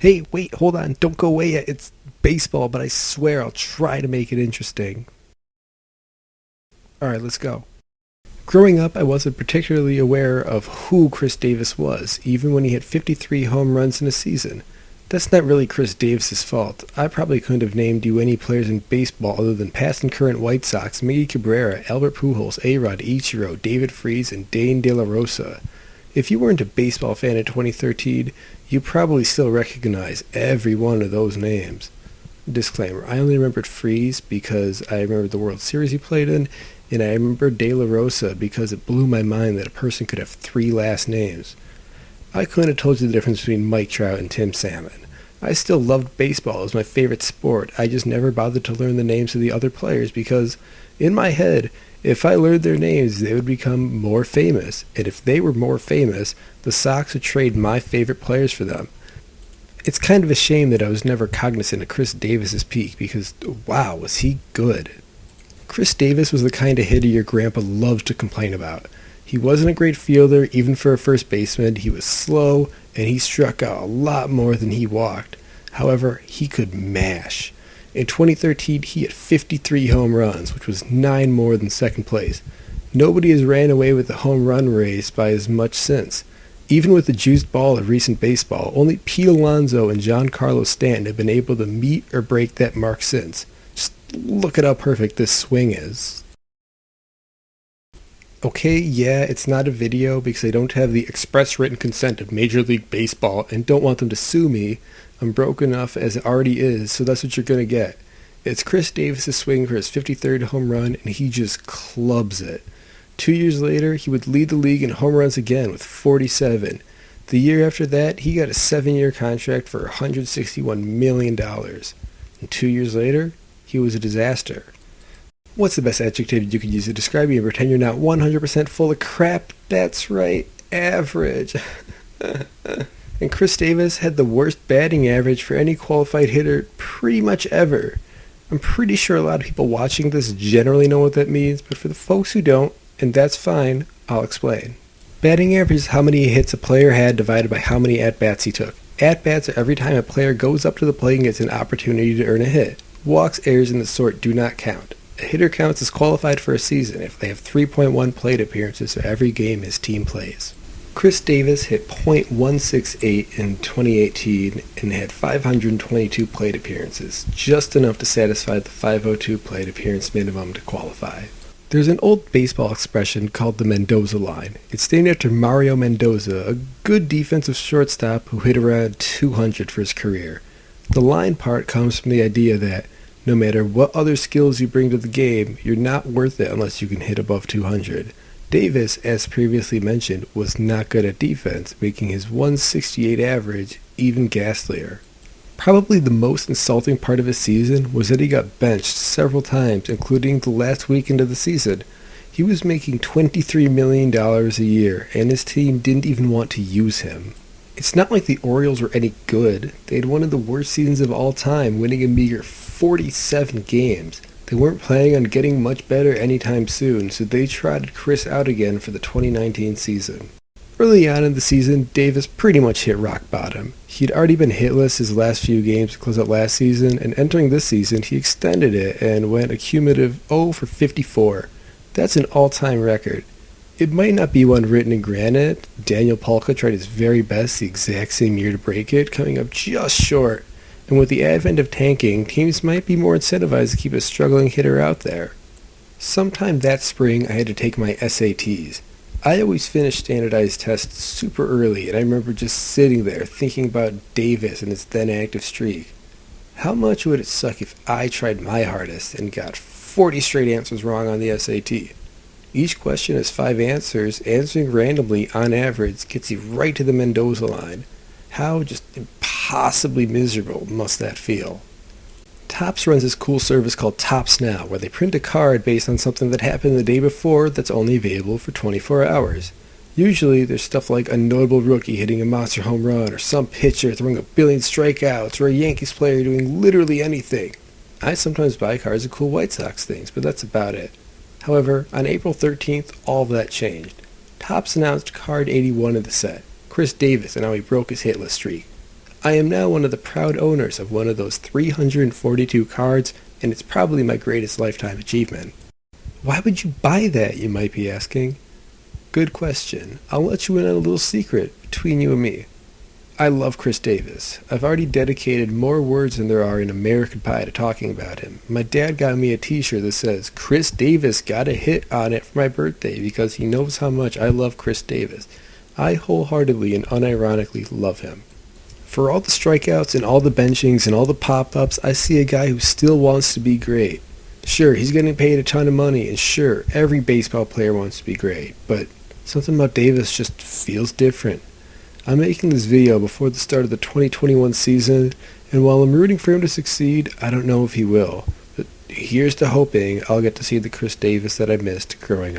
Hey, wait, hold on. Don't go away yet. It's baseball, but I swear I'll try to make it interesting. Alright, let's go. Growing up, I wasn't particularly aware of who Chris Davis was, even when he hit 53 home runs in a season. That's not really Chris Davis's fault. I probably couldn't have named you any players in baseball other than past and current White Sox, Miggy Cabrera, Albert Pujols, A-Rod, Ichiro, David Freese, and Dane De La Rosa. If you weren't a baseball fan in 2013, you probably still recognize every one of those names. Disclaimer, I only remembered Freese because I remember the World Series he played in, and I remember De La Rosa because it blew my mind that a person could have three last names. I couldn't have told you the difference between Mike Trout and Tim Salmon. I still loved baseball. It was my favorite sport. I just never bothered to learn the names of the other players because, in my head, if I learned their names, they would become more famous. And if they were more famous, the Sox would trade my favorite players for them. It's kind of a shame that I was never cognizant of Chris Davis's peak because, wow, was he good. Chris Davis was the kind of hitter your grandpa loved to complain about. He wasn't a great fielder, even for a first baseman. He was slow, and he struck out a lot more than he walked. However, he could mash. In 2013, he hit 53 home runs, which was 9 more than second place. Nobody has ran away with the home run race by as much since. Even with the juiced ball of recent baseball, only Pete Alonso and Giancarlo Stanton have been able to meet or break that mark since. Just look at how perfect this swing is. Okay, yeah, it's not a video because I don't have the express written consent of Major League Baseball and don't want them to sue me. I'm broke enough as it already is, so that's what you're going to get. It's Chris Davis' swing for his 53rd home run, and he just clubs it. 2 years later, he would lead the league in home runs again with 47. The year after that, he got a 7-year contract for $161 million. And 2 years later, he was a disaster. What's the best adjective you could use to describe you and pretend you're not 100% full of crap? That's right, average. And Chris Davis had the worst batting average for any qualified hitter pretty much ever. I'm pretty sure a lot of people watching this generally know what that means, but for the folks who don't, and that's fine, I'll explain. Batting average is how many hits a player had divided by how many at-bats he took. At-bats are every time a player goes up to the plate and gets an opportunity to earn a hit. Walks, errors, and the sort do not count. A hitter counts as qualified for a season if they have 3.1 plate appearances for every game his team plays. Chris Davis hit .168 in 2018 and had 522 plate appearances, just enough to satisfy the 502 plate appearance minimum to qualify. There's an old baseball expression called the Mendoza line. It's named after Mario Mendoza, a good defensive shortstop who hit around 200 for his career. The line part comes from the idea that no matter what other skills you bring to the game, you're not worth it unless you can hit above 200. Davis, as previously mentioned, was not good at defense, making his 168 average even ghastlier. Probably the most insulting part of his season was that he got benched several times, including the last weekend of the season. He was making $23 million a year, and his team didn't even want to use him. It's not like the Orioles were any good. They had one of the worst seasons of all time, winning a meager 47 games. They weren't planning on getting much better anytime soon, so they trotted Chris out again for the 2019 season. Early on in the season, Davis pretty much hit rock bottom. He'd already been hitless his last few games to close out last season, and entering this season, he extended it and went a cumulative 0 for 54. That's an all-time record. It might not be one written in granite. Daniel Palka tried his very best the exact same year to break it, coming up just short. And with the advent of tanking, teams might be more incentivized to keep a struggling hitter out there. Sometime that spring, I had to take my SATs. I always finished standardized tests super early, and I remember just sitting there thinking about Davis and his then active streak. How much would it suck if I tried my hardest and got 40 straight answers wrong on the SAT? Each question has 5 answers. Answering randomly, on average, gets you right to the Mendoza line. How just impossibly miserable must that feel? Topps runs this cool service called Topps Now, where they print a card based on something that happened the day before that's only available for 24 hours. Usually, there's stuff like a notable rookie hitting a monster home run, or some pitcher throwing a billion strikeouts, or a Yankees player doing literally anything. I sometimes buy cards of cool White Sox things, but that's about it. However, on April 13th, all of that changed. Topps announced card 81 of the set, Chris Davis, and how he broke his hitless streak. I am now one of the proud owners of one of those 342 cards, and it's probably my greatest lifetime achievement. Why would you buy that, you might be asking? Good question. I'll let you in on a little secret between you and me. I love Chris Davis. I've already dedicated more words than there are in American Pie to talking about him. My dad got me a t-shirt that says, Chris Davis got a hit on it for my birthday because he knows how much I love Chris Davis. I wholeheartedly and unironically love him. For all the strikeouts and all the benchings and all the pop-ups, I see a guy who still wants to be great. Sure, he's getting paid a ton of money, and sure, every baseball player wants to be great, but something about Davis just feels different. I'm making this video before the start of the 2021 season, and while I'm rooting for him to succeed, I don't know if he will. But here's to hoping I'll get to see the Chris Davis that I missed growing up.